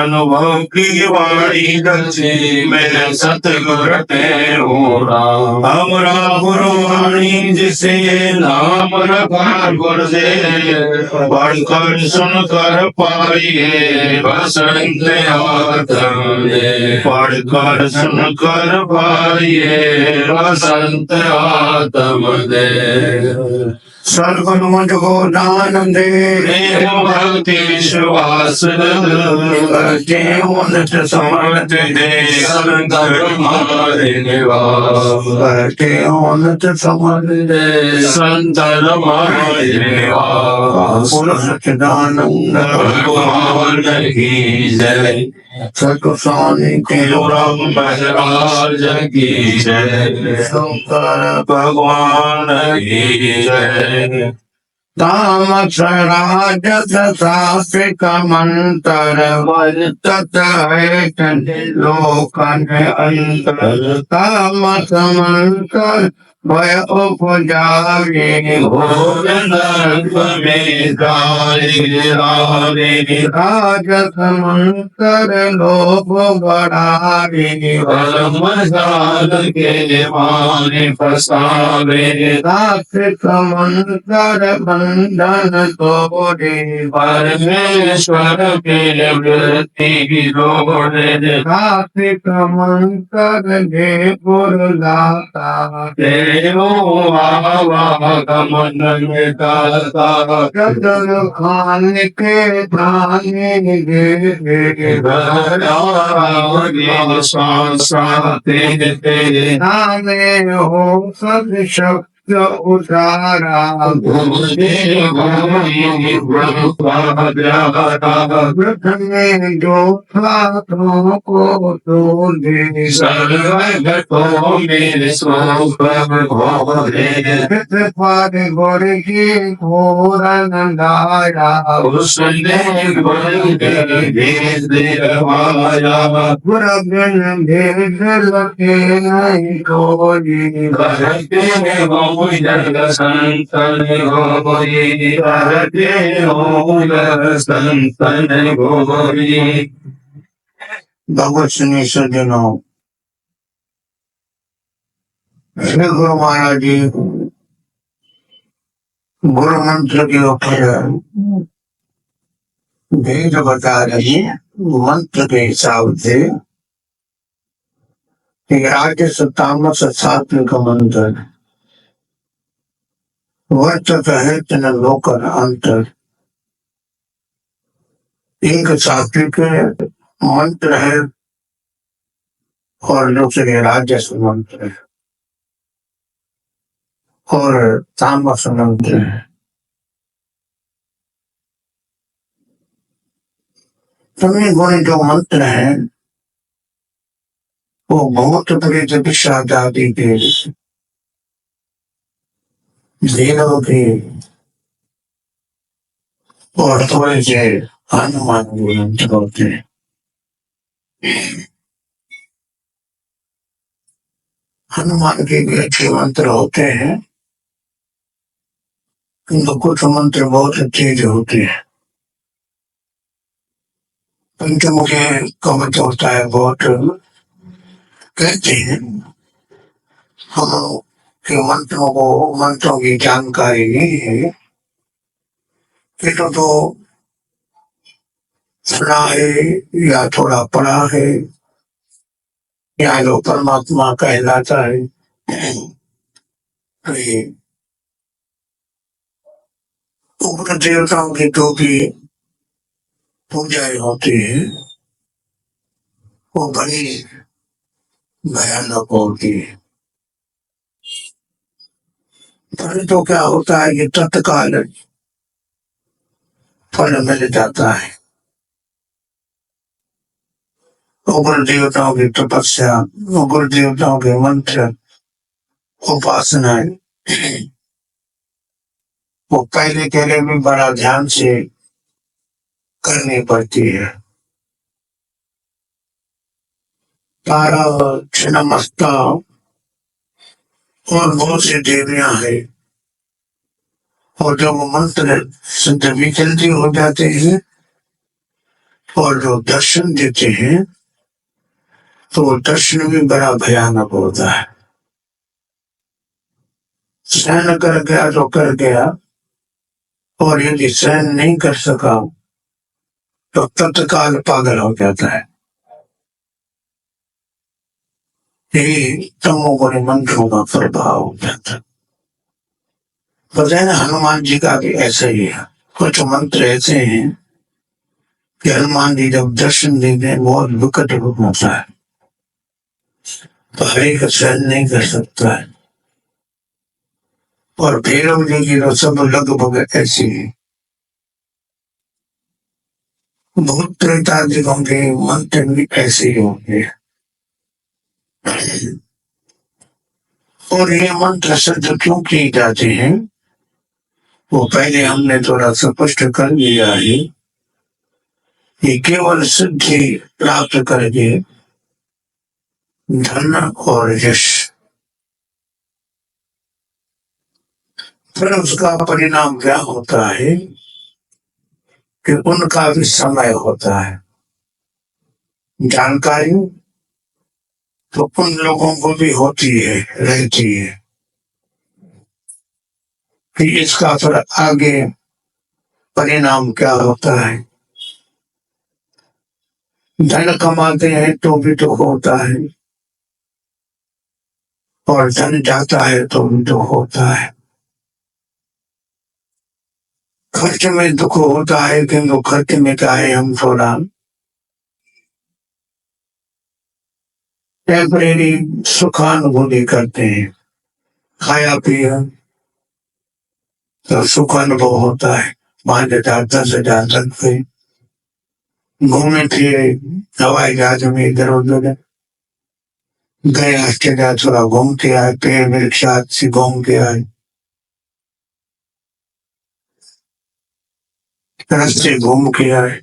अनुभव की वाणी गंजे मेरे सतगुर टेरा हमरा गुरुवाणी जिसे नाम रखा गुरुदेव पढ़कर सुनकर पाइए बसंत आत्म दे पढ़कर सुनकर पाइए बसंत आत्म दे सद्गुरु मुझको दान दे भक्ति विश्वास उन्नत समर्थ दे संतर मारे निवास उन्नत समर्थ दे संतर मारे निवास पुरुष सच्चिदानंद भगवान की जय सतुस्वामी के राम महाराज की जय शंकर भगवान की जय तामस राजस सात्विक मंत्र वर्तत है लोकन अंतर तामस मंत्र भय उपजावे भोजन में राजस मंत्र लोभ बढ़ावे मजाल के माने फसावे सात्विक मंत्र बंधन तोड़े परमेश्वर के वृत्ति जोड़े सात्विक मंत्र दे गुरुदाता देवो आवागमन में दाता सदन खान के धाने गे नामे हो सब शक्ति उतारा वृद्ध में जो था को तो दे सर्वगतो मेरे पाद गोर की घोर नंदाया उसने भेद दिलवाया गुर बिन भेद लगे नहीं कोई जग संतन गोरी हरते हो संतन गोरी भगवत सुनी सज्जनों श्री गुरु महाराज जी गुरु मंत्र के ऊपर भेद बता रही मंत्र के हिसाब से राजस तामस सात्विक मंत्र वर्तत है तन लोकर अंतर एक सात्विक मंत्र है और दूसरे राजस मंत्र है और तामस मंत्र है। सभी गुण जो मंत्र है वो बहुत बड़े जपिशा आदि के वेदों के और थोड़े से हनुमान मंत्र होते हैं। हनुमान के भी अच्छे मंत्र होते हैं किंतु कुछ मंत्र बहुत अच्छे जो होते हैं। पंचमुखी कवच होता है बहुत कहते हैं हम के मंत्रों की जानकारी नहीं है कि तो सुना है या थोड़ा पढ़ा है या जो परमात्मा कहलाता है तो ये उग्र देवताओं की जो भी पूजाएं होती है वो बड़ी भयानक होती है। परंतु क्या होता है कि तत्काल फल मिल जाता है। उग्र देवताओं की तपस्या उग्र देवताओं के मंत्र उपासनाएं वो पहले के लिए भी बड़ा ध्यान से करनी पड़ती है। तारा छिन्नमस्ता और बहुत सी देवियां हैं और जब मंत्र जब विचलती हो जाते हैं और जो दर्शन देते हैं तो वो दर्शन भी बड़ा भयानक होता है। सहन कर गया तो कर गया, और यदि सहन नहीं कर सका तो तत्काल पागल हो जाता है। यही तमोगुणी मंत्रों का प्रभाव हो जाता है। पता है ना, हनुमान जी का भी ऐसा ही है। कुछ मंत्र ऐसे हैं कि हनुमान जी जब दर्शन देते हैं बहुत विकट रूप होता है, तो हर एक सहन नहीं कर सकता है। और भैरव जी की तो सब लगभग ऐसी है। भूत प्रेतादिकों के मंत्र भी ऐसे ही होंगे। और ये मंत्र सिद्ध क्यों किए जाते हैं वो पहले हमने थोड़ा स्पष्ट कर दिया है। ये केवल सिद्धि प्राप्त करके धन और यश, फिर उसका परिणाम क्या होता है कि उनका भी समय होता है। जानकारी तो उन लोगों को भी होती है, रहती है कि इसका फिर आगे परिणाम क्या होता है। धन कमाते हैं तो भी दुख होता है, और धन जाता है तो भी दुख होता है। खर्च में दुख होता है, किंतु खर्च में क्या है, हम थोड़ा टेम्परेरी सुखानुभूति करते हैं। खाया पिया तो सुख अनुभव होता है। 5,000 10,000 तक पे घूमे फिरे हवाई जहाज में इधर उधर गए, ऑस्ट्रेलिया थोड़ा घूम के आए, पेड़ वृक्ष से घूम के आए, रास्ते घूम के आए,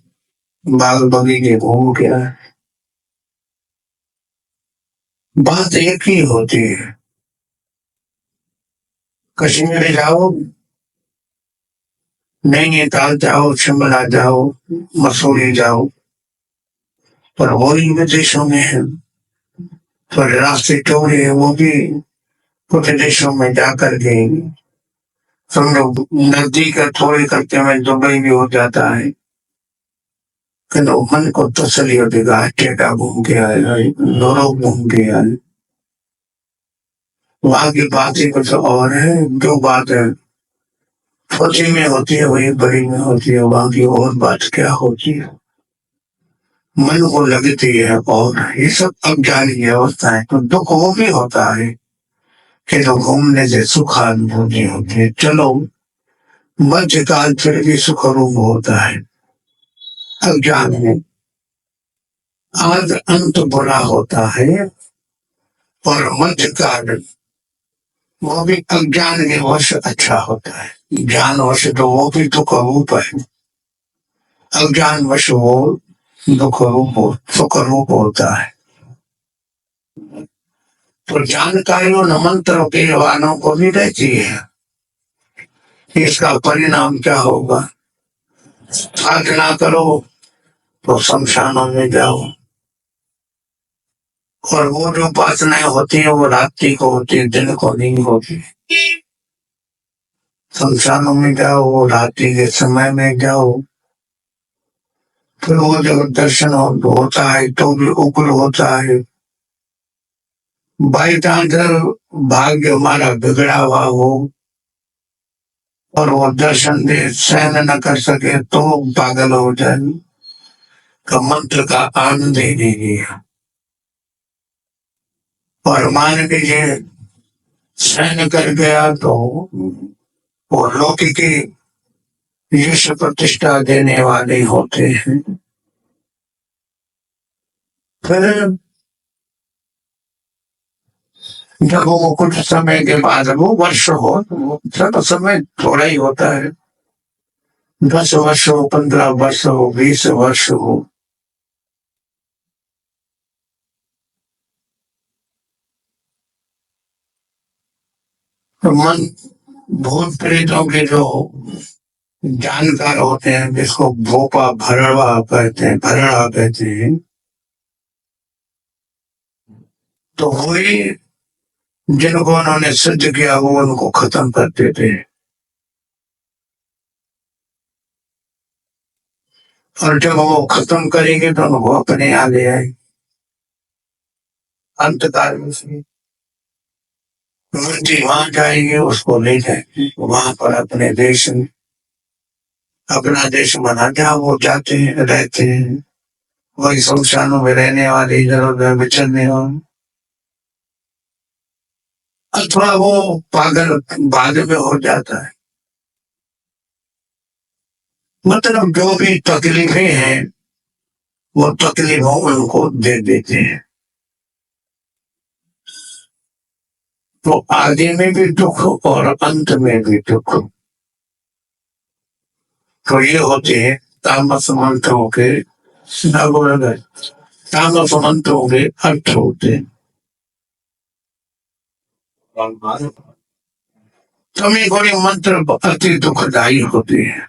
बाग बगीचे घूम के आए। बात एक ही होती है। कश्मीर जाओ, नैनीताल जाओ, शिमला जाओ, मसूरी जाओ, पर वही विदेशों में है। पर रास्ते चौड़े है, वो भी कुछ देशों में जाकर के समझो नजदीक थोड़े खर्चे में दुबई भी हो जाता है। किंतु मन को तसली होती है, टेटा घूम के आए, यूरोप घूम के आए। वहां की बात ही कुछ और है। जो बात है छोटी में होती है वही बड़ी में होती है, वहां की और बात क्या होती है, मन को लगती है। और ये सब अज्ञानी अवस्था है। तो दुख वो भी होता है कि तो घूमने से सुख अनुभूति होती है। चलो मध्य काल फिर भी सुख रूप होता है। अज्ञान में आद अंत बुरा होता है, और मध्य काल वो भी अज्ञान के वश अच्छा होता है। ज्ञान वश तो वो भी दुख रूप है, अज्ञान वश वो दुख रूप सुख रूप होता है। तो जानकारी उन मंत्रों के वालों को भी रहती है। इसका परिणाम क्या होगा, साधना करो तो शमशानों में जाओ, और वो जो उपासनाएं होती है वो रात्रि को होती है, दिन को नहीं होती। शमशानों में जाओ, वो रात्रि के समय में जाओ, फिर वो जब दर्शन होता है तो भी उग्र होता है। बाई चांस भाग्य हमारा बिगड़ा हुआ हो और वो दर्शन दे सहन न कर सके तो पागल हो जाए, तो मंत्र का आनंद ही नहीं लिया। और मान लीजिए सहन कर गया तो वो लौकिक यश प्रतिष्ठा देने वाले होते हैं। फिर जब वो कुछ समय के बाद, वो वर्ष हो, सब समय थोड़ा ही होता है, 10 वर्ष हो, 15 वर्ष हो, 20 वर्ष हो, तो मन भूत प्रेतों के जो जानकार होते हैं, जिसको भोपा भरड़ा कहते हैं, तो वही जिनको उन्होंने सिद्ध किया वो उनको खत्म कर देते हैं। और जब वो खत्म करेंगे तो उनको अपने यहाँ ले आएंगे। अंतकाल में से मूर्ति वहां जाएंगे, उसको ले जाएंगे वहां पर अपने देश में, अपना देश बना जहाँ वो जाते हैं, रहते हैं, वही शमशानों में रहने वाले, इधर उधर विचरने वाले। अथवा वो पागल बाद में हो जाता है। मतलब जो भी तकलीफें हैं वो तकलीफों उनको दे देते हैं। तो आगे में भी दुख और अंत में भी दुख। तो ये होते हैं तामस मंत्रों के तामस मंत्रों के अर्थ होते हैं। कभी कोई मंत्र अति दुखदायी होते हैं,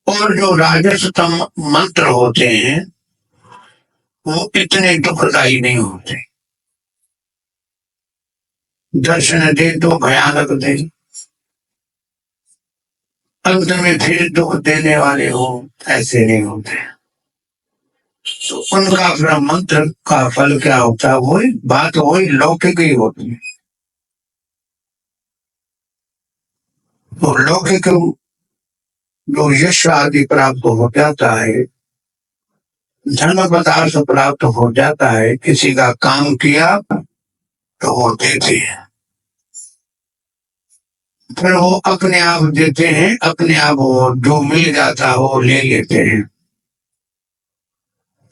और जो राजसतम मंत्र होते हैं वो इतने दुखदायी नहीं होते। दर्शन दे तो भयानक दे, अंत में फिर दुख देने वाले हो, ऐसे नहीं होते। तो उनका फिर मंत्र का फल क्या होता है, वही बात वही लौकिक ही होती है। तो लौकिक जो यश आदि प्राप्त हो जाता है, धन पदार्थ प्राप्त हो जाता है, किसी का काम किया तो वो देते हैं, फिर वो अपने आप देते हैं, अपने आप वो जो मिल जाता है वो ले लेते हैं।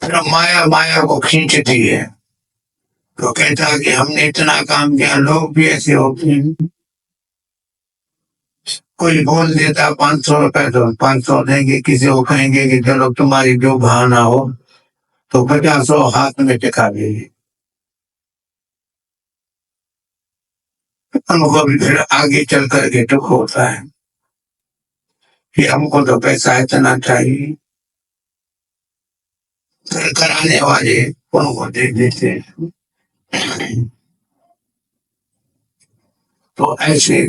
फिर माया माया को खींचती है, तो कहता है कि हमने इतना काम किया। लोग भी ऐसे होते हैं, कोई बोल देता 500 रुपए तो 500 देंगे, किसी को कहेंगे कि चलो तुम्हारी जो बहाना हो, तो 50 हाथ में टिका देंगे। उनको भी फिर आगे चल करके दुख होता है कि हमको तो पैसा इतना चाहिए, फिर कराने वाले उनको दे देते हैं। तो ऐसे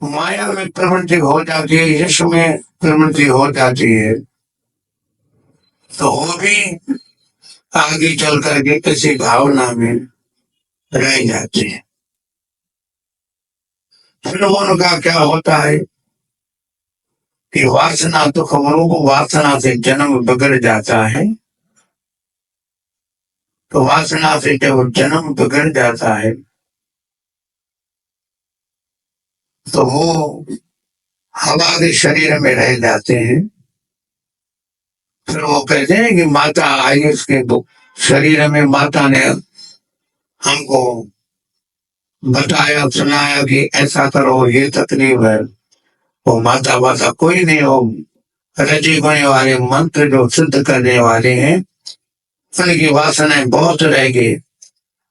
माया में प्रवृत्ति हो जाती है, यश में प्रवृत्ति हो जाती है, तो वो भी आगे चल करके किसी भावना में रह जाते हैं। फिर उनका क्या होता है कि वासना तो खबरों को वासना से जन्म बिगड़ जाता है। तो वासना से जब जन्म बिगड़ जाता है तो वो हमारे शरीर में रह जाते हैं। फिर वो कहते हैं कि माता आई, उसके शरीर में माता ने हमको बताया सुनाया कि ऐसा करो, ये तकलीफ है। वो माता वाता कोई नहीं, हो रचे गए वाले मंत्र जो सिद्ध करने वाले हैं, उनकी वासनाएं बहुत रह गई।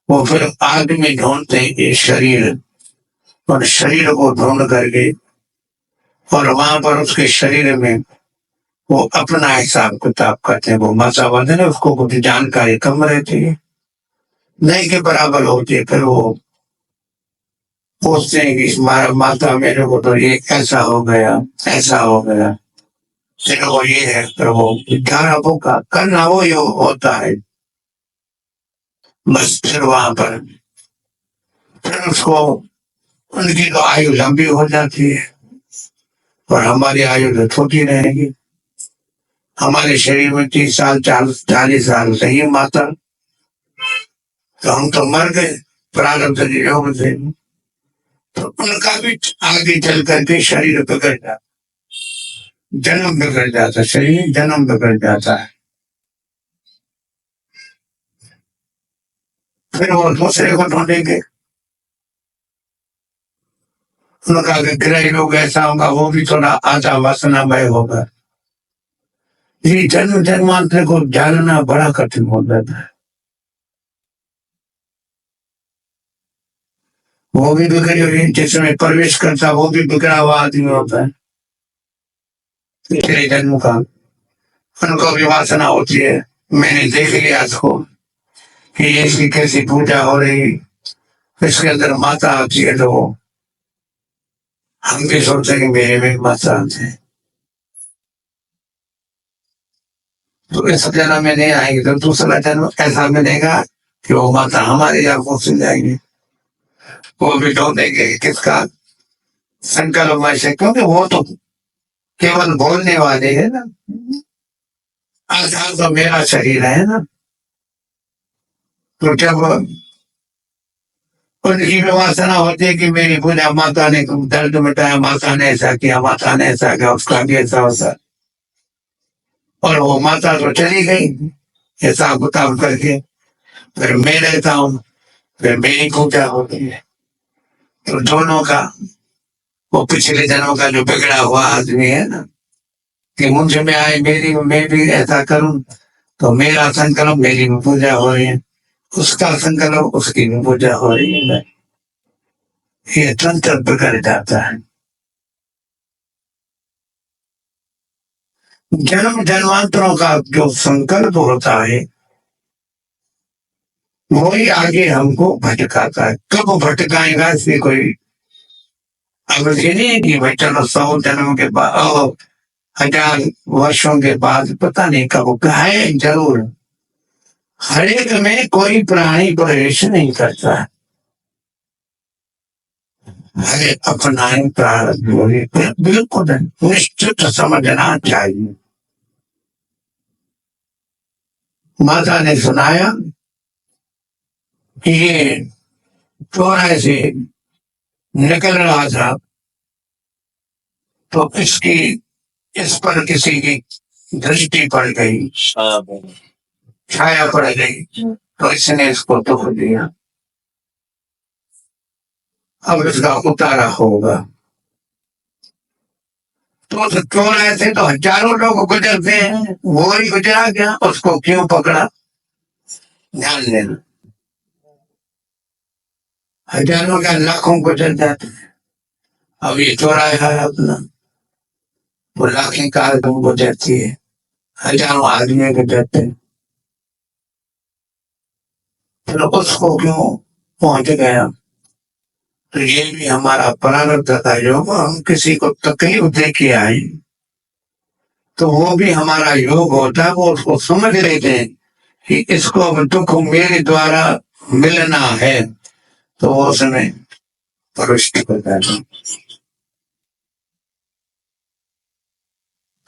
वो फिर आदमी ढूंढते हैं ये शरीर, और शरीर को ढूंढ करके और वहां पर उसके शरीर में वो अपना हिसाब किताब करते हैं। वो माता वाले ने उसको कुछ जानकारी कम रहती है, नहीं के बराबर होती है। फिर वो पूछते हैं कि माता मेरे को तो ये ऐसा हो गया, ऐसा हो गया, फिर वो ये है, फिर वो ग्यारह का करना वो यो होता है। बस फिर वहां पर फिर उसको उनकी तो आयु लंबी हो जाती है और हमारी आयु तो छोटी रहेगी। हमारे शरीर में 30 साल 40 साल रही माता, तो हम तो मर गए प्रारब्ध योग से। तो उनका भी आगे चल करके शरीर बिगड़ जाता, जन्म बिगड़ जाता, शरीर जन्म बिगड़ जाता है। फिर वो दूसरे को ढूंढेंगे, उनका ग्रह योग ऐसा होगा, वो भी थोड़ा आधा वासनामय होगा। ये जन्म जन्मांतर को जानना बड़ा कठिन हो जाता है। वो भी बिगड़ी हुई, जिसमें प्रवेश करता वो भी बिगड़ा हुआ आदमी होता है पिछले जन्म का। उनको भी वासना होती है, मैंने देख लिया इसको कि ये इसकी कैसी पूजा हो रही, इसके अंदर माता आती है, तो हम भी सोचते हैं कि मेरे में माता आती है, तो इस जन्म में नहीं आएगी तो दूसरा जन्म ऐसा मिलेगा कि वो माता हमारी आंखों से जाएगी, वो भी ढूंढेंगे किसका संकल्प वैसे, क्योंकि वो तो केवल बोलने वाले है ना, आधार तो मेरा शरीर है ना। तो जब उनकी भी वासना होती है कि मेरी पूजा माता ने दर्द मिटाया, माता ने ऐसा किया, माता ने ऐसा किया, उसका भी ऐसा होता, और वो माता तो चली गई हिसाब किताब करके, फिर मैं रहता हूँ, फिर मेरी पूजा होती है। तो दोनों का, वो पिछले जन्मों का जो बिगड़ा हुआ आदमी है ना, कि मुझे में आए मेरी, मैं भी ऐसा करूं, तो मेरा संकल्प मेरी भी पूजा हो रही है, उसका संकल्प उसकी भी पूजा हो रही है, ये तंत्र बिगड़ जाता है। जन्म जन्मांतरों का जो संकल्प होता है वही आगे हमको भटकाता है। कब भटकाएगा इसकी कोई अवधि नहीं है कि भाई चलो 100 जन्म के बाद, 1000 वर्षों के बाद, पता नहीं कब है। जरूर हर एक में कोई प्राणी प्रवेश नहीं करता है, हर एक अपना ही प्रारब्ध बिल्कुल निश्चित समझना चाहिए। माता ने सुनाया कि ये चौराहे से निकल रहा था, तो इसकी, इस पर किसी की दृष्टि पड़ गई, छाया पड़ गई, तो इसने इसको दुख दिया, अब इसका उतारा होगा। तो चौराहे से तो हजारों लोग गुजरते हैं, वो ही गुजरा गया, उसको क्यों पकड़ा, ध्यान देना। हजारों क्या लाखों गुजर जाते हैं, अब ये चौराहा है अपना, वो लाखें कार गुजरती है, हजारों आदमी गुजरते हैं, फिर उसको क्यों पहुंच गया। तो ये भी हमारा प्रारब्ध था, योग। हम किसी को तकलीफ दे के आए तो वो भी हमारा योग होता है, वो उसको समझ लेते हैं कि इसको अब दुख मेरे द्वारा मिलना है, तो वो उसमें प्रविष्ट करता है।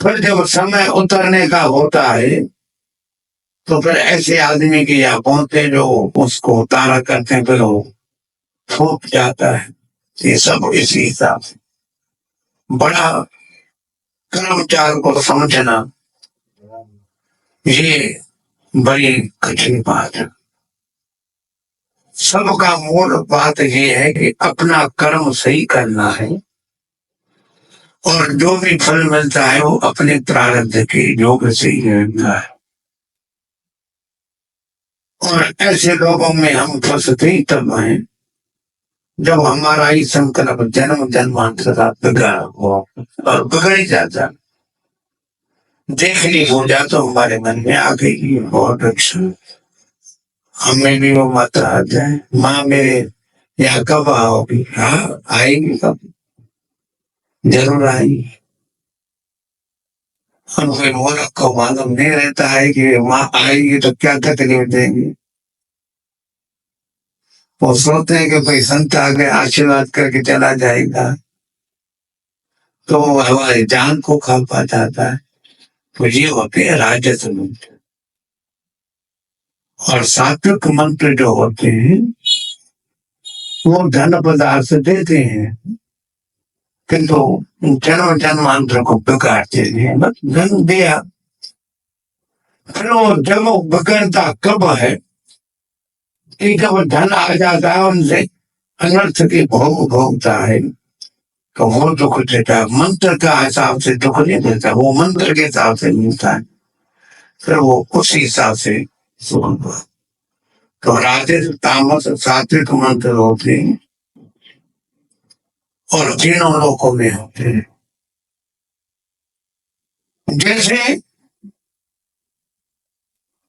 फिर जब समय उतरने का होता है तो फिर ऐसे आदमी की या पहुंचते जो उसको उतारा करते हैं, फिर वो फूट जाता है। ये सब इसी हिसाब से बड़ा कर्मचार को समझना, ये बड़ी कठिन बात है। सबका मूल बात ये है कि अपना कर्म सही करना है, और जो भी फल मिलता है वो अपने प्रारब्ध के योग से ही मिलता है। और ऐसे लोगों में हम फंसते ही तब हैं जब हमारा ही संकल्प जन्म जन्मांतर का बिगड़ा हुआ, और बिगड़ ही जाता। देखनी पूजा तो हमारे मन में आ गई, बहुत अच्छा, हमें भी वो मात्रा आ जाए, माँ मेरे यहाँ कब आओगी, हाँ आएगी, कब जरूर आएगी। उनके मूर्ख को मालूम नहीं रहता है कि माँ आएगी तो क्या तकलीफ देंगी। वो सोचते हैं कि भाई संत आगे आशीर्वाद करके चला जाएगा, तो वो हमारी जान को खा पा जाता है। तो ये होते हैं राजस मंत्र। और सात्विक मंत्र जो होते हैं वो धन पदार्थ देते हैं, किंतु जन्म जन्मांतर को बिगाड़ते हैं। बस धन दिया, फिर वो जब वो बिगड़ता कब है कि जब धन आ जाता है उनसे अनर्थ की भोग भोगता है, तो वो दुख देता है। मंत्र का हिसाब से दुख नहीं देता, वो मंत्र के हिसाब से मिलता है, फिर वो उस हिसाब से सुख। तो राजस तामस सात्विक मंत्र होते हैं, और तीनों लोकों में होते हैं। जैसे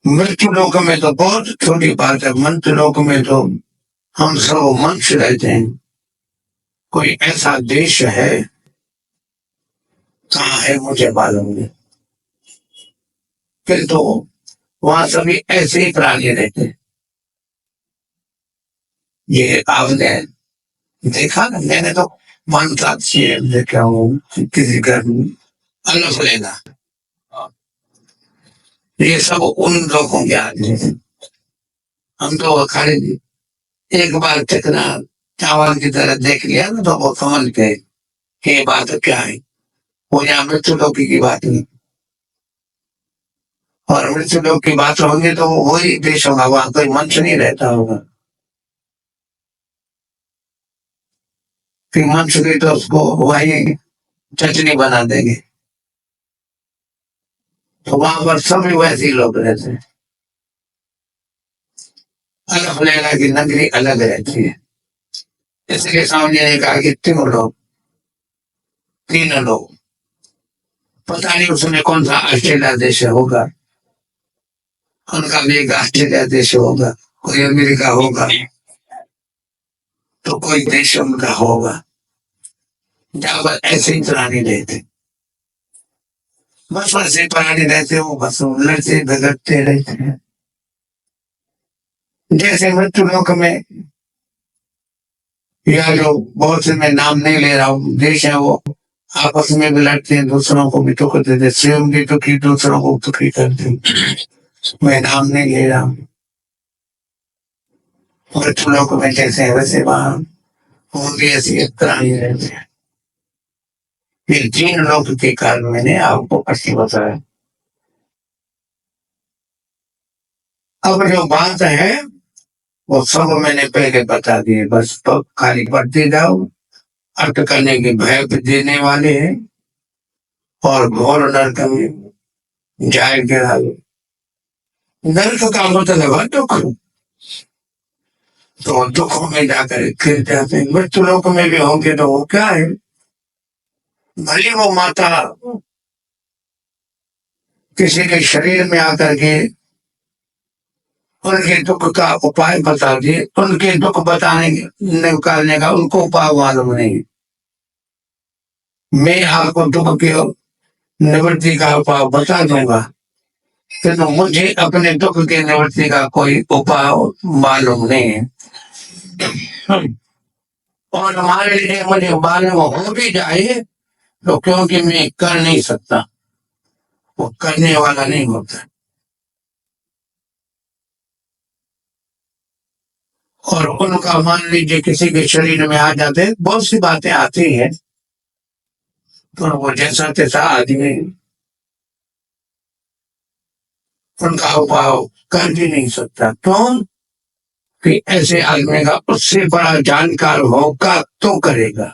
मृत्यु लोक में तो बहुत छोटी बात है, मृत्यु लोक में तो हम सब मनुष्य रहते हैं। कोई ऐसा देश है, कहाँ है मुझे मालूम नहीं, फिर तो वहां सभी ऐसे ही प्राणी रहते हैं। ये आपने देखा ना, मैंने तो मानता देखा हूँ किसी घर में अलग लेना, ये सब उन लोगों के आदमी हैं। हम तो खाली एक बार चिकना चावल की तरह देख लिया ना तो वो समझ गए कि ये बात क्या है। वो यहाँ मृत्यु लोक की बात नहीं, और मृत्यु लोक की बात होगी तो वही देश होगा, वहां कोई मनुष्य नहीं रहता होगा। फिर मनुष्य की तो उसको वही चटनी बना देंगे। तो वहां पर सभी वैसे ही लोग रहते हैं। अलग लेना की नगरी अलग रहती है। इसलिए स्वामी ने कहा कि तीन लोग, पता नहीं उसमें कौन सा ऑस्ट्रेलिया देश होगा, उनका भी एक ऑस्ट्रेलिया देश होगा, कोई अमेरिका होगा, तो कोई देश उनका होगा जहां पर ऐसे ही प्राणी रहते। बस वैसे प्राणी रहते हो, बस लड़ते झगड़ते रहते हैं। जैसे मृत्यु लोक में, या जो बहुत से मैं नाम नहीं ले रहा हूँ देश है, वो आपस में भी लड़ते हैं, दूसरों को भी दुख देते, स्वयं भी दुखी, दूसरों को दुखी करते हैं। मैं नाम नहीं ले रहा हूँ। मृत्यु लोक में जैसे है वैसे वहां वो भी ऐसी प्राणी रहते हैं। ये तीन लोक के कारण मैंने आपको प्रश्न बताया। अब जो बात है वो सब मैंने पहले बता दिए, बस तो खाली पढ़ते जाओ। अर्थ करने के भय देने वाले हैं और घोर नरक में जाएंगे। नरक का मतलब है दुख, तो दुखों में जाकर गिर जाते हैं। मृत्यु लोक में भी होंगे तो वो क्या है, भले वो माता किसी के शरीर में आकर के उनके दुख का उपाय बता दिए, उनके दुख बताने निकालने का उनको उपाय मालूम नहीं। मैं आपको दुख के निवृत्ति का उपाय बता दूंगा, किंतु मुझे अपने दुख के निवृत्ति का कोई उपाय मालूम नहीं है। और हमारे लिए मुझे मालूम हो भी जाए तो क्योंकि मैं कर नहीं सकता, वो करने वाला नहीं होता। और उनका मान लीजिए किसी के शरीर में आ जाते, बहुत सी बातें आती हैं, तो वो जैसा तैसा आदमी उनका उपाय कर भी नहीं सकता। क्यों कि ऐसे आदमी का उससे बड़ा जानकार होगा तो करेगा,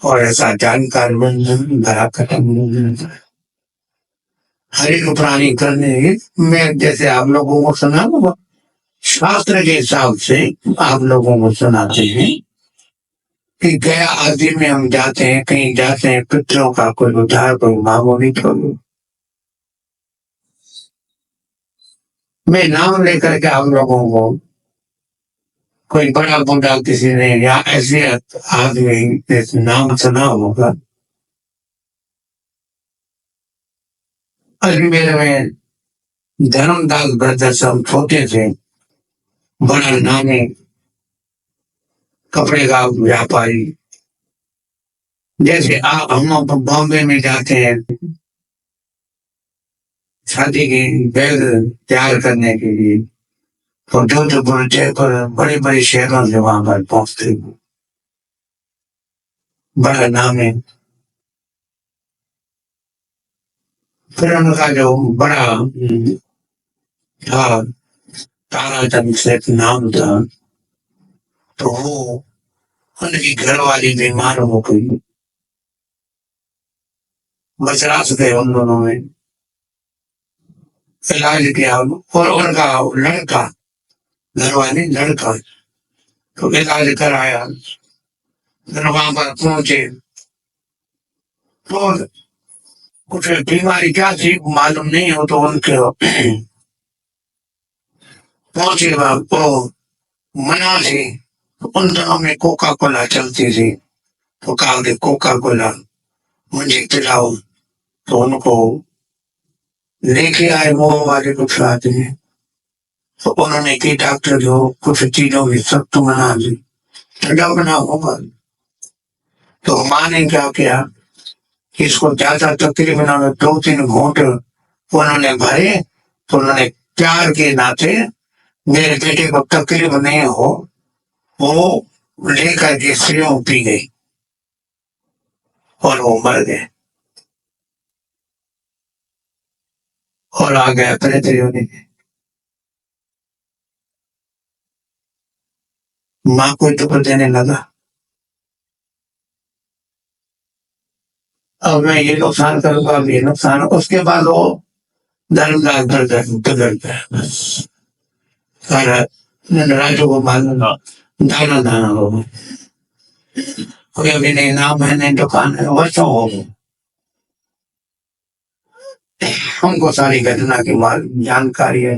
और ऐसा जानकार बन बड़ा खत्म। हर एक प्राणी करने में, जैसे आप लोगों को सुना, शास्त्र के हिसाब से आप लोगों को सुनाते हैं कि गया आदि में हम जाते हैं, कहीं जाते हैं, पितरों का कोई उद्धार, कोई मामूली कोई, मैं नाम लेकर के आप लोगों को, कोई बड़ा बूढ़ा किसी ने या ऐसे आदमी नाम सुना होगा। अजमेर में धर्मदास ब्रदर्स, हम छोटे थे, बड़ा नामी कपड़े का व्यापारी। जैसे आप हम बॉम्बे में जाते हैं शादी की बैग तैयार करने के लिए, तो जोधपुर, जयपुर, बड़े बड़े शहरों से वहां पर पहुंचते, बड़ा नाम है। फिर उनका जो बड़ा था, ताराचंद से नाम था, तो वो उनकी घरवाली बीमार हो गई, मद्रास गए उन दोनों में, इलाज किया, और उनका लड़का, घरवाली लड़का, तो इलाज कराया, फिर वहां पर पहुंचे तो कुछ बीमारी क्या थी मालूम नहीं हो, तो उनके पहुंचे वो मना थी। उन दिनों में कोका कोला चलती थी, तो कहा कि कोका कोला मुझे पिलाओ। तो उनको लेके आए वो वाले कुछ आदमी, तो उन्होंने की डॉक्टर जो कुछ चीजों की सख्त मना दी, ठंडा बना होगा। तो माँ ने क्या किया कि इसको ज्यादा तकलीफ ना हो, 2-3 घूंट उन्होंने भरे। तो उन्होंने प्यार के नाते मेरे बेटे को तकलीफ नहीं हो, वो लेकर के स्त्रियों पी गई और वो मर गए और आ गया प्रेत योनि। माँ को दुख देने लगा, अब मैं ये नुकसान करूंगा, अब ये नुकसान। उसके बाद वो धर्मदास बिगड़ गया। बस सारा राज्य को मालूम दाना दाना हो गया। कोई अभी नहीं नाम है नहीं दुकान है, वर्षों हो गए हमको सारी घटना की जानकारी है।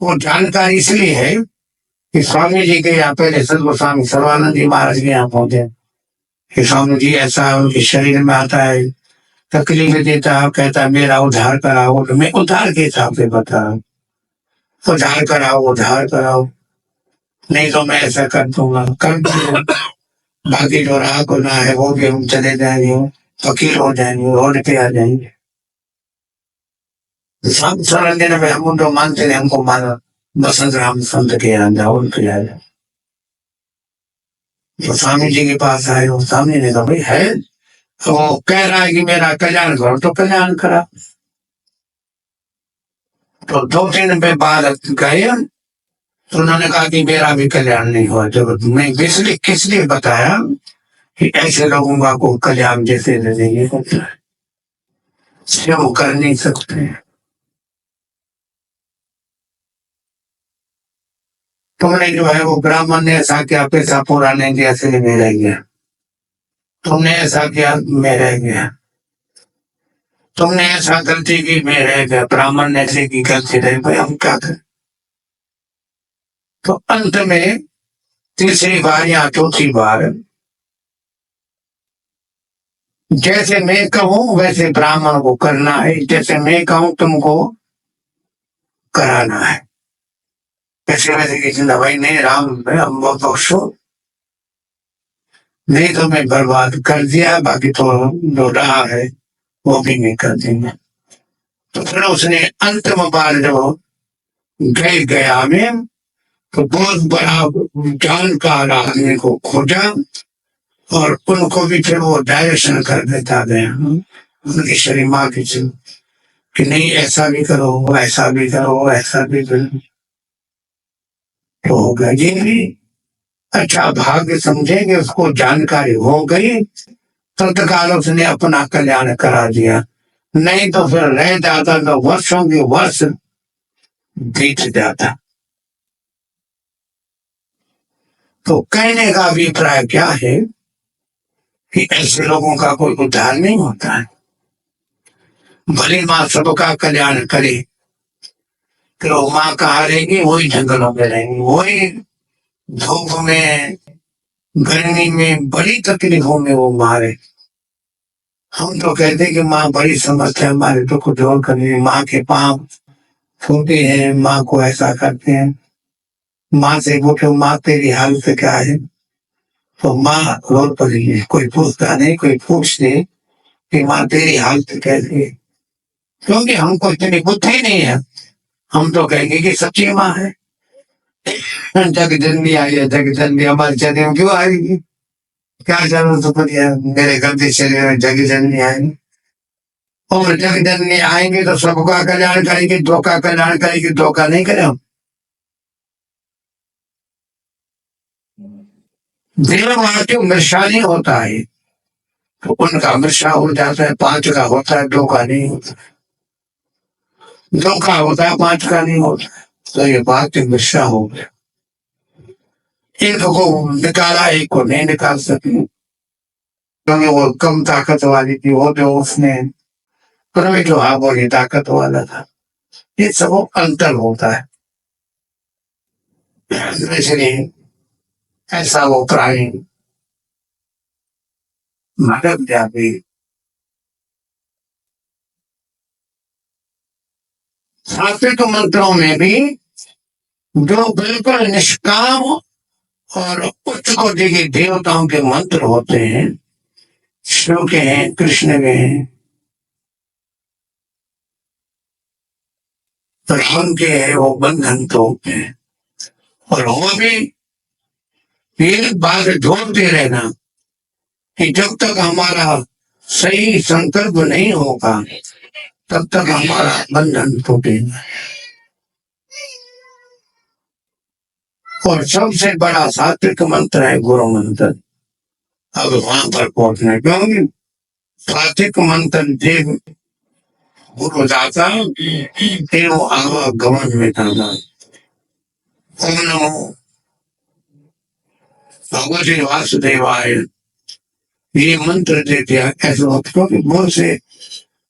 वो जानकारी इसलिए है कि स्वामी जी के यहाँ पहले सदगुरु स्वामी सर्वानंद जी महाराज के यहाँ पहुंचे कि स्वामी जी ऐसा उनके शरीर में आता है, तकलीफ देता है, कहता है मेरा उद्धार कराओ। तो मैं उद्धार के हिसाब से बता रहा हूँ, उद्धार कराओ उद्धार कराओ, नहीं तो मैं ऐसा कर दूंगा कर दूंगा। बाकी जो राह गुना है वो भी हम चले जाएंगे, फकीर हो जाएंगे, रोड पे आ जाएंगे। सब सरल दिन में हम उनको मानते थे, हमको माना बसंत राम संत के यहाँ जाओ, उनके यहाँ जाओ। तो स्वामी जी के पास आए, वो स्वामी ने कहा भाई है, वो कह रहा है कि मेरा कल्याण करो, तो कल्याण करा। तो 2 दिन में बाद गए, तो उन्होंने कहा कि मेरा भी कल्याण नहीं हुआ। जब मैं इसलिए किस लिए बताया कि ऐसे लोगों का को कल्याण जैसे नहीं होता है, वो कर नहीं सकते। तुमने जो है वो ब्राह्मण ने ऐसा किया, पैसा पूरा नहीं दिया, इसलिए मैं रह गया। तुमने ऐसा किया, मैं रह गया। तुमने ऐसा गलती की, मैं रह गया। ब्राह्मण ने ऐसे की गलती रही, भाई हम क्या करें। तो अंत में तीसरी बार या चौथी बार जैसे मैं कहूं वैसे ब्राह्मण को करना है, जैसे मैं कहूं तुमको कराना है। ऐसे वैसे की चिंता भाई नहीं, राम हम बहुत बख्शो, नहीं तो मैं बर्बाद कर दिया, बाकी तो जो रहा है वो भी नहीं कर देंगे। तो फिर उसने अंतिम बार जब गए गया में, तो बहुत बड़ा जानकार आदमी को खोजा और उनको भी फिर वो डायरेक्शन कर देता गया उनकी शरीर माँ की कि नहीं ऐसा भी करो, ऐसा भी करो, ऐसा भी करो। तो हो गया ये भी अच्छा भाग्य समझेंगे, उसको जानकारी हो गई, तत्काल उसने अपना कल्याण करा दिया। नहीं तो फिर रह जाता तो वर्षों के वर्ष बीत जाता। तो कहने का अभिप्राय क्या है कि ऐसे लोगों का कोई उद्धार नहीं होता है। भली माँ सबका कल्याण करे, तो माँ कहाँ रहेगी, वही जंगलों में रहेंगी, वही धूप में गर्मी में बड़ी तकलीफों में वो मारे। हम तो कहते कि माँ बड़ी समर्थ है, हमारे दुख दूर करने। माँ के पांव छूते हैं, माँ को ऐसा करते हैं। माँ से पूछो माँ तेरी हालत क्या है, तो माँ रो पड़ी है। कोई पूछता नहीं, कोई पूछते कि माँ तेरी हालत कैसी है, क्योंकि हमको इतनी बुद्धि नहीं है। हम तो कहेंगे कि सच्ची माँ है, जग जननी आई है, जग जननी हमारे शरीर में क्यों आएगी, क्या जरूरत पड़ी है मेरे गंदे शरीर में जग जननी आएगी। और जग जननी आएंगे तो सबका कल्याण करेंगे, दो का कल्याण करेंगे, दो का नहीं करें। देववाक्य मृषा नहीं होता है, तो उनका मृषा हो जाता है, 5 का होता है, 2 का नहीं होता। 2 का होता है, 5 का नहीं होता। तो ये वाक्य मृषा हो गया। एक को निकाला, एक को नहीं निकाल सके, क्योंकि वो कम ताकत वाली थी, वो जो उसने प्रवेश जो हाँ बोली ताकत वाला था। ये सब अंतर होता है। इसलिए ऐसा वो प्राणी मानव जाति सात्विक मंत्रों में भी जो बिल्कुल निष्काम और उच्च कोटि के देवताओं के मंत्र होते हैं, शिव के हैं, कृष्ण के हैं, राम के हैं, वो बंधन तो होते हैं। और वो भी ये बात जोड़ते रहना कि जब तक हमारा सही संकल्प नहीं होगा तब तक हमारा बंधन टूटेगा। और सबसे बड़ा सात्विक मंत्र है गुरु मंत्र। अब वहां पर पहुंचना, क्योंकि सात्विक मंत्र देव गुरु दाता देव आवागमन में दाता। ओम नमो भगवते वासुदेवाय, ये मंत्र दे दिया। ऐसा होता, क्योंकि बहुत से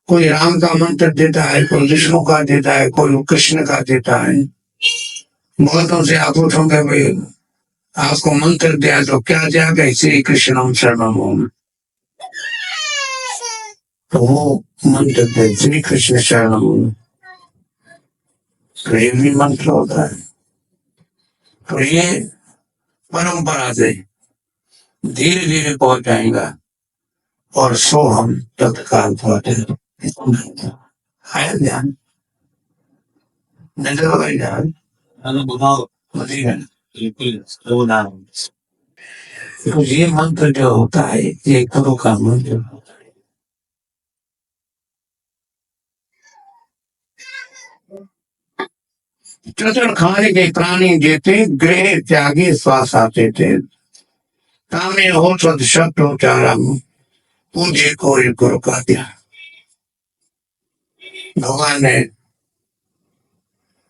कोई राम का मंत्र देता है, कोई विष्णु का देता है, कोई कृष्ण का देता है। बहुतों से आप पूछोगे भाई आपको मंत्र दिया तो क्या दिया गया? श्री कृष्ण शरणम। तो वो मंत्र दे श्री कृष्ण शरणम, तो ये भी मंत्र होता है। तो ये परंपरा से धीरे धीरे पहुंच जाएगा और सो हम तत्काल पहुंचे। आया ध्यान, नजर हो ध्यान, तो ये मंत्र जो होता है ये गुरु का मंत्र। चतुर खाने के प्राणी जेते, गृह त्यागी श्वास आते थे, तामे हो सद शब्द उचारम, पूजे कोई गुरु का ध्यान। भगवान ने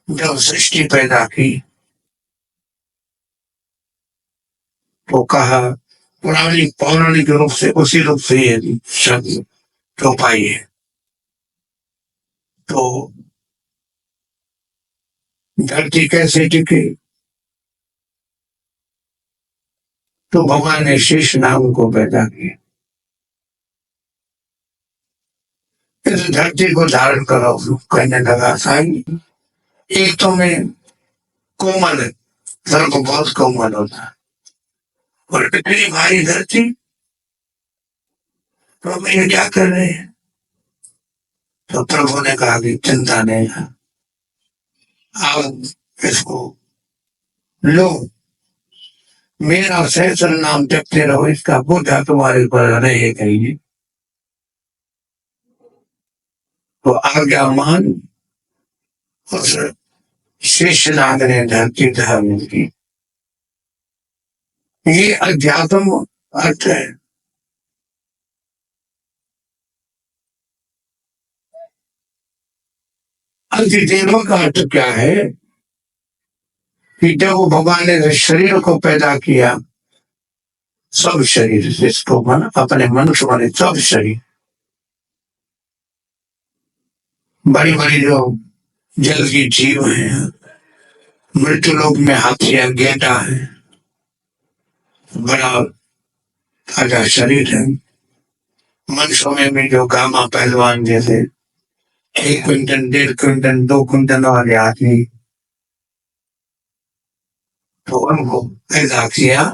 जब सृष्टि पैदा की तो कहा पौराणिक रूप से उसी रूप से ये शब्द जो पाइए। तो धरती कैसे टिके? तो भगवान ने शेष नाग को पैदा किया। इस धरती को धारण करो, कहने लगा साईं एक तो मैं कोमल है, सर्व बहुत कोमल होता है, और इतनी भारी धरती, तो मैं क्या कर रहे हैं? तो प्रभु ने कहा कि चिंता नहीं, आप इसको लो, मेरा सहस्र नाम जपते रहो, इसका बोझा तुम्हारे ऊपर रहेगा ही। तो आज्ञा मान उस शेषनाग ने धरती धारण की। ये अध्यात्म अर्थ है। अंतिदेव का अर्थ क्या है कि जब भगवान ने शरीर को पैदा किया, सब शरीर जिसको मन अपने मनुष्य वाले सब शरीर, बड़ी बड़ी जो जल की जीव है, मृत्यु लोक में हाथिया गेंडा है, बड़ा ताजा शरीर है। मनुष्यों में भी जो गामा पहलवान जैसे 1 क्विंटल 1.5 क्विंटल 2 क्विंटल वाले आदमी, तो उनको पैदा किया।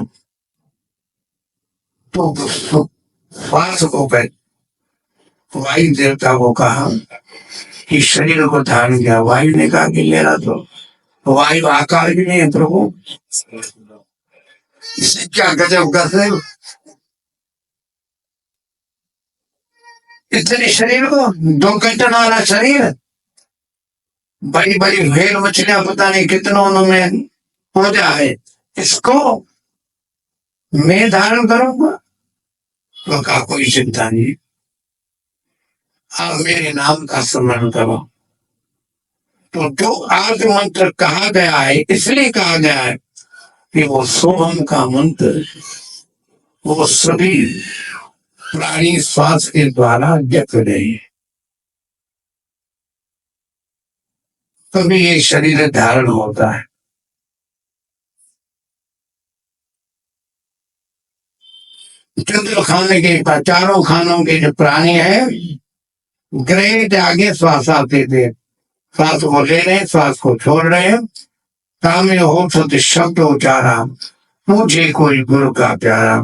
तो श्वास को वायु देवता को कहा कि शरीर को धारण किया। वायु ने कहा कि मेरा तो वायु आकार भी नहीं है प्रभु, इससे क्या गजब गजब, इतने शरीर को 2 क्विंटल वाला शरीर, बड़ी बड़ी भेड़ मछलियां पता नहीं कितनों में हो जाए, इसको मैं धारण करूंगा? तो कहा कोई चिंता नहीं, आप मेरे नाम का स्मरण करो। तो जो आद्य मंत्र कहा गया है, इसलिए कहा गया है कि वो सोहम का मंत्र वो सभी प्राणी श्वास के द्वारा जप रहे हैं, तभी ये शरीर धारण होता है। चंद्र खाने के चारों खानों के जो प्राणी है, ग्रह के आगे श्वास आते थे, श्वास को ले रहे, श्वास को छोड़ रहे हैं। काम्य हो सत शब्द उचारा, मुझे कोई गुरु का प्यारा।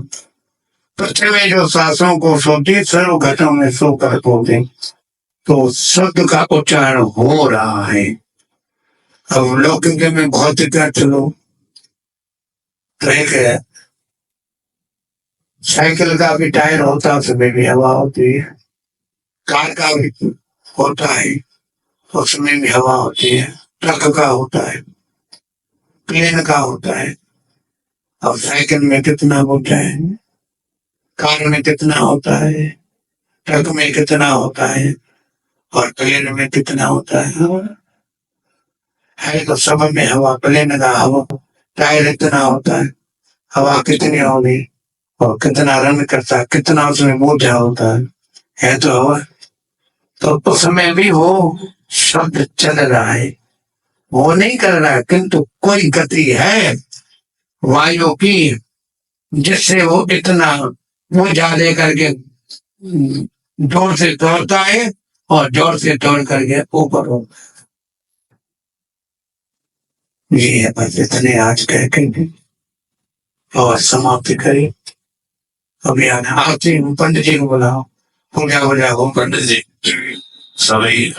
पृथ्वी जो सांसों को सोती, सर्व घटों में सोकर पोते, तो शब्द का उच्चारण हो रहा है। अब लौकिक में भौतिक अर्थ लो, तो एक साइकिल का भी टायर होता है, उसमें भी हवा होती है। कार का भी होता है, उसमें भी हवा होती है। ट्रक का होता है, प्लेन का होता है। अब साइकिल में कितना होता है, कार में कितना होता है, ट्रक में कितना होता है, और प्लेन में कितना होता है। तो सब में हवा, प्लेन का हवा, टायर इतना होता है, हवा कितनी होगी और कितना रन करता है, कितना उसमें बोझा होता है तो हवा। तो उसमें भी वो शब्द चल रहा है, वो नहीं कर रहा है, किंतु कोई गति है वायु की जिससे वो इतना बोझा दे करके जोर से दौड़ता है और जोर से दौड़ करके ऊपर होता है। ये है बस इतने आज कह के और समाप्ति करी। अभी आते पंडित जी को बुलाओ, पूजा वूजा हो। पंडित जी सभी